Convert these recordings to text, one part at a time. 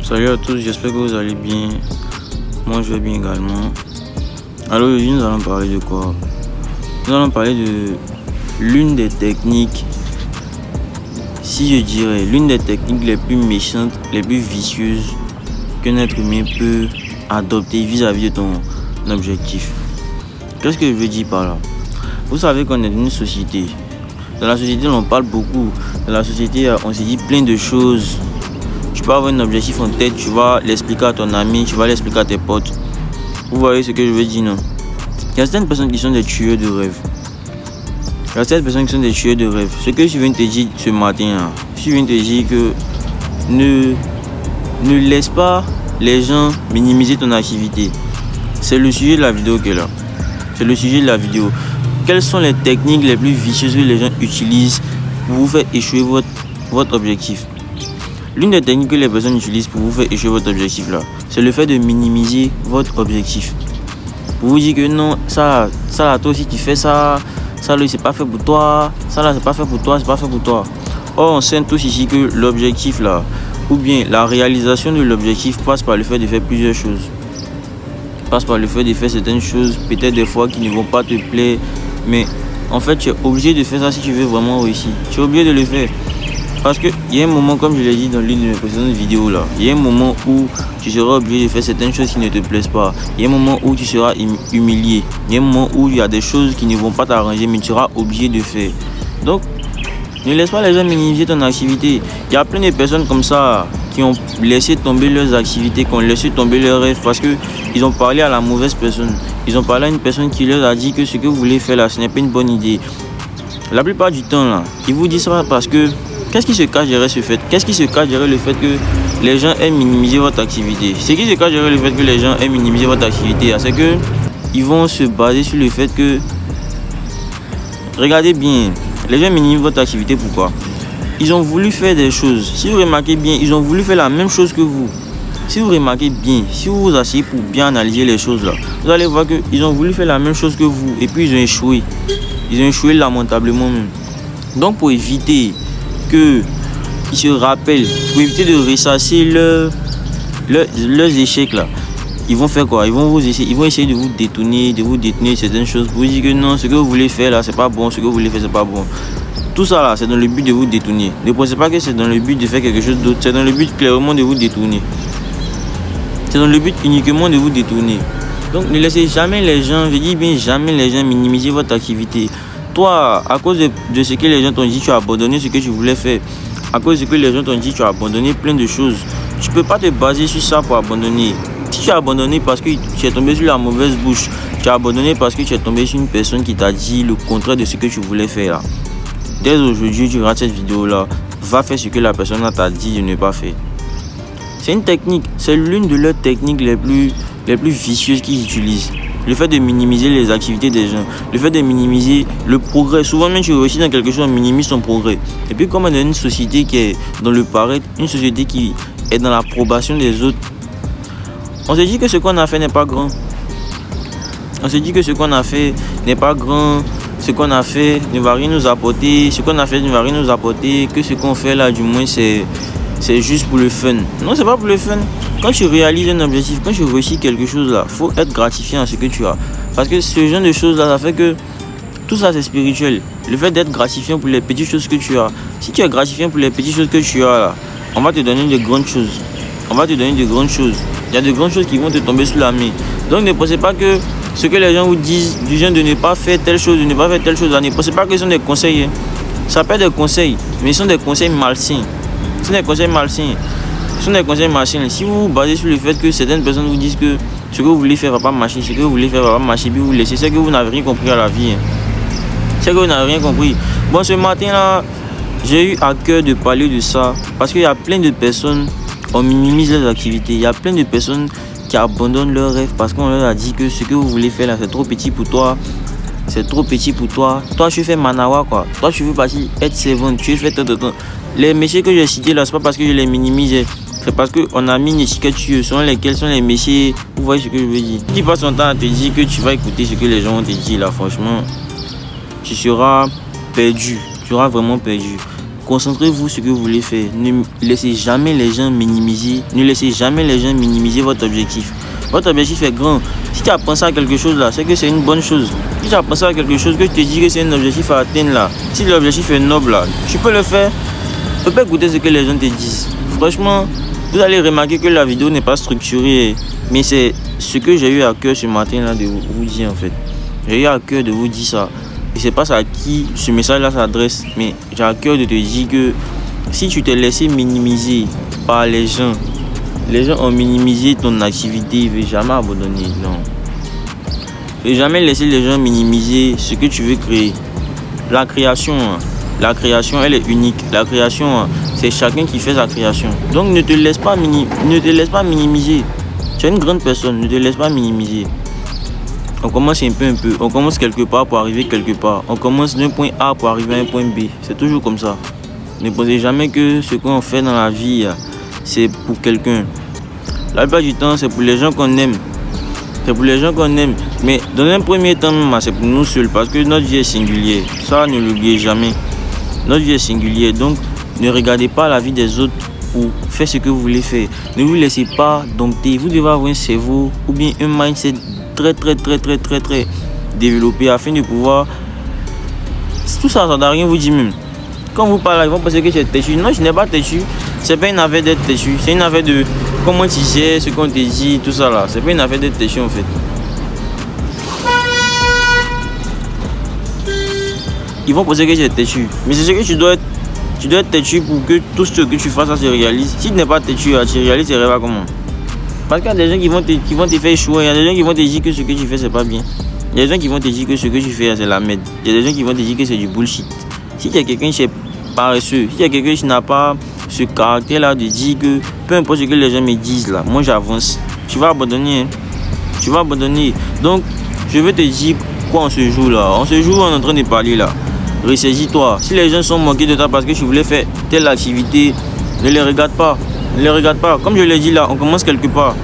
Salut à tous, j'espère que vous allez bien. Moi je vais bien également. Alors aujourd'hui nous allons parler de quoi? Nous allons parler de l'une des techniques, si je dirais, l'une des techniques les plus méchantes, les plus vicieuses qu'un être humain peut adopter vis-à-vis de ton objectif. Qu'est-ce que je veux dire par là? Vous savez qu'on est dans une société. Dans la société on parle beaucoup. Dans la société on se dit plein de choses. Tu peux avoir un objectif en tête, tu vas l'expliquer à ton ami, tu vas l'expliquer à tes potes. Vous voyez ce que je veux dire, non? Il y a certaines personnes qui sont des tueurs de rêve. Il y a certaines personnes qui sont des tueurs de rêve. Ce que je viens de te dire ce matin, là, je viens de te dire que ne laisse pas les gens minimiser ton activité. C'est le sujet de la vidéo qui est là. C'est le sujet de la vidéo. Quelles sont les techniques les plus vicieuses que les gens utilisent pour vous faire échouer votre objectif? L'une des techniques que les personnes utilisent pour vous faire échouer votre objectif là, c'est le fait de minimiser votre objectif. Pour vous dire que non, ça là, toi aussi tu fais ça là c'est pas fait pour toi, ça là c'est pas fait pour toi, c'est pas fait pour toi. Or on sait tous ici que l'objectif là, ou bien la réalisation de l'objectif passe par le fait de faire plusieurs choses. Passe par le fait de faire certaines choses, peut-être des fois qui ne vont pas te plaire, mais en fait tu es obligé de faire ça si tu veux vraiment réussir. Tu es obligé de le faire. Parce qu'il y a un moment, comme je l'ai dit dans l'une de mes précédentes vidéos là, il y a un moment où tu seras obligé de faire certaines choses qui ne te plaisent pas. Il y a un moment où tu seras humilié. Il y a un moment où il y a des choses qui ne vont pas t'arranger, mais tu seras obligé de faire. Donc, ne laisse pas les gens minimiser ton activité. Il y a plein de personnes comme ça qui ont laissé tomber leurs activités, qui ont laissé tomber leurs rêves parce qu'ils ont parlé à la mauvaise personne. Ils ont parlé à une personne qui leur a dit que ce que vous voulez faire là, ce n'est pas une bonne idée. La plupart du temps là, ils vous disent ça parce que qu'est-ce qui se cache derrière ce fait? Qu'est-ce qui se cache derrière le fait que les gens aiment minimiser votre activité? Ce qui se cache derrière le fait que les gens aiment minimiser votre activité, c'est que ils vont se baser sur le fait que, regardez bien, les gens minimisent votre activité. Pourquoi? Ils ont voulu faire des choses. Si vous remarquez bien, ils ont voulu faire la même chose que vous. Si vous remarquez bien, si vous vous asseyez pour bien analyser les choses là, vous allez voir qu'ils ont voulu faire la même chose que vous et puis ils ont échoué. Ils ont échoué lamentablement même. Donc pour éviter qu'ils se rappellent, pour éviter de ressasser leurs échecs là, ils vont faire quoi? Ils vont essayer de vous détourner certaines choses pour vous dire que non, ce que vous voulez faire là c'est pas bon, ce que vous voulez faire c'est pas bon. Tout ça là c'est dans le but de vous détourner. Ne pensez pas que c'est dans le but de faire quelque chose d'autre, c'est dans le but clairement de vous détourner. C'est dans le but uniquement de vous détourner. Donc ne laissez jamais les gens, je dis bien jamais les gens minimiser votre activité. Toi, à cause de ce que les gens t'ont dit, tu as abandonné ce que tu voulais faire. À cause de ce que les gens t'ont dit, tu as abandonné plein de choses. Tu ne peux pas te baser sur ça pour abandonner. Si tu as abandonné parce que tu es tombé sur la mauvaise bouche, tu as abandonné parce que tu es tombé sur une personne qui t'a dit le contraire de ce que tu voulais faire là. Dès aujourd'hui, tu regardes cette vidéo là, va faire ce que la personne t'a dit de ne pas faire. C'est une technique, c'est l'une de leurs techniques les plus vicieuses qu'ils utilisent. Le fait de minimiser les activités des gens, le fait de minimiser le progrès. Souvent même tu réussis dans quelque chose, on minimise ton progrès. Et puis comme on est dans une société qui est dans le paraître, une société qui est dans l'approbation des autres, on se dit que ce qu'on a fait n'est pas grand. On se dit que ce qu'on a fait n'est pas grand, ce qu'on a fait ne va rien nous apporter, ce qu'on a fait ne va rien nous apporter, que ce qu'on fait là du moins c'est juste pour le fun. Non, c'est pas pour le fun. Quand tu réalises un objectif, quand tu réussis quelque chose là, faut être gratifiant à ce que tu as. Parce que ce genre de choses là, ça fait que tout ça c'est spirituel. Le fait d'être gratifiant pour les petites choses que tu as. Si tu es gratifiant pour les petites choses que tu as là, on va te donner de grandes choses. On va te donner de grandes choses. Il y a de grandes choses qui vont te tomber sous la main. Donc ne pensez pas que ce que les gens vous disent du genre de ne pas faire telle chose, de ne pas faire telle chose là, ne pensez pas que ce sont des conseils. Hein. Ça peut être des conseils, mais ce sont des conseils malsains. Ce sont des conseils malsains. Ce sont des conseils malsains. Si vous vous basez sur le fait que certaines personnes vous disent que ce que vous voulez faire va pas marcher, ce que vous voulez faire va pas marcher, puis vous laissez, c'est que vous n'avez rien compris à la vie. Hein. C'est que vous n'avez rien compris. Bon, ce matin là, j'ai eu à cœur de parler de ça parce qu'il y a plein de personnes, on minimise leurs activités. Il y a plein de personnes qui abandonnent leurs rêves parce qu'on leur a dit que ce que vous voulez faire là, c'est trop petit pour toi. C'est trop petit pour toi. Toi, tu fais Manawa quoi. Toi, tu veux partir être servante. Tu fais tout. Les métiers que j'ai cités là, c'est pas parce que je les minimise. C'est parce qu'on a mis une étiquette sur selon lesquels sont les métiers. Vous voyez ce que je veux dire. Si tu passes ton temps à te dire que tu vas écouter ce que les gens vont te dire là, franchement, tu seras perdu. Tu seras vraiment perdu. Concentrez-vous sur ce que vous voulez faire. Ne laissez jamais les gens minimiser. Ne laissez jamais les gens minimiser votre objectif. Votre objectif est grand. Si tu as pensé à quelque chose là, c'est que c'est une bonne chose. Si tu as pensé à quelque chose que je te dis que c'est un objectif à atteindre là, si l'objectif est noble là, tu peux le faire. Il ne faut pas écouter ce que les gens te disent. Franchement, vous allez remarquer que la vidéo n'est pas structurée. Mais c'est ce que j'ai eu à cœur ce matin là de vous dire en fait. J'ai eu à cœur de vous dire ça. Et c'est pas à qui ce message là s'adresse. Mais j'ai à cœur de te dire que si tu t'es laissé minimiser par les gens ont minimisé ton activité, ils ne veulent jamais abandonner. Non. Ne jamais laisser les gens minimiser ce que tu veux créer. La création, elle est unique. La création, c'est chacun qui fait sa création. Donc ne te laisse pas minimiser. Tu es une grande personne, ne te laisse pas minimiser. On commence un peu. On commence quelque part pour arriver quelque part. On commence d'un point A pour arriver à un point B. C'est toujours comme ça. Ne pensez jamais que ce qu'on fait dans la vie, c'est pour quelqu'un. La plupart du temps, c'est pour les gens qu'on aime. C'est pour les gens qu'on aime. Mais dans un premier temps, c'est pour nous seuls. Parce que notre vie est singulière. Ça, ne l'oubliez jamais. Notre vie est singulière. Donc, ne regardez pas la vie des autres pour faire ce que vous voulez faire. Ne vous laissez pas dompter. Vous devez avoir un cerveau ou bien un mindset très développé afin de pouvoir... Tout ça, ça n'a rien vous dire même. Quand vous parlez, ils vont penser que tu es têtu. Non, je n'ai pas têtu. C'est pas une affaire d'être têtu. C'est une affaire de comment tu sais, ce qu'on te dit, tout ça là. C'est pas une affaire d'être têtu en fait. Ils vont penser que tu es têtu. Mais c'est ce que tu dois être. Tu dois être têtu pour que tout ce que tu fasses, ça se réalise. Si tu n'es pas têtu, tu réalises tes rêves comment? Parce qu'il y a des gens qui vont te faire échouer. Il y a des gens qui vont te dire que ce que tu fais, c'est pas bien. Il y a des gens qui vont te dire que ce que tu fais, c'est la merde. Il y a des gens qui vont te dire que c'est du bullshit. Si tu es quelqu'un qui est paresseux, si tu es quelqu'un qui n'a pas ce caractère-là de dire que peu importe ce que les gens me disent là, moi j'avance, tu vas abandonner. Hein. Tu vas abandonner. Donc, je veux te dire quoi en ce jour-là. En ce jour, on est en train de parler là. Ressaisis-toi. Si les gens sont moqués de toi parce que tu voulais faire telle activité, ne les regarde pas. Ne les regarde pas. Comme je l'ai dit là, on commence quelque part.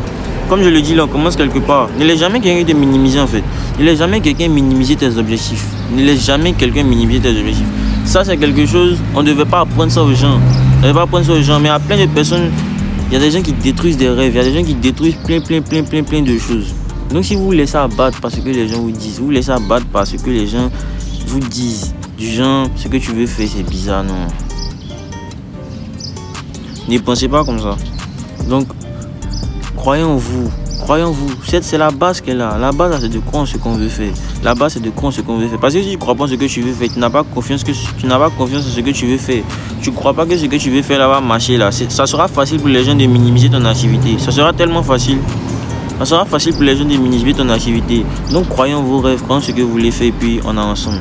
Ne laisse jamais quelqu'un te minimiser en fait. Ne laisse jamais quelqu'un minimiser tes objectifs. Ne laisse jamais quelqu'un minimiser tes objectifs. Ça, c'est quelque chose, on ne devait pas apprendre ça aux gens. Mais il y a plein de personnes, il y a des gens qui détruisent des rêves, il y a des gens qui détruisent plein de choses. Donc si vous vous laissez abattre par ce que les gens vous disent, vous vous laissez abattre par ce que les gens vous disent, du genre, ce que tu veux faire, c'est bizarre, non. Ne pensez pas comme ça. Donc, croyez en vous. C'est la base qu'elle a. La base, c'est de croire en ce qu'on veut faire. Parce que si tu ne crois pas en ce que tu veux faire, tu n'as pas confiance en ce que tu veux faire. Tu ne crois pas que ce que tu veux faire là va marcher là. Ça sera facile pour les gens de minimiser ton activité. Ça sera tellement facile. Ça sera facile pour les gens de minimiser ton activité. Donc, croyez en vos rêves, croyez en ce que vous voulez faire et puis on est ensemble.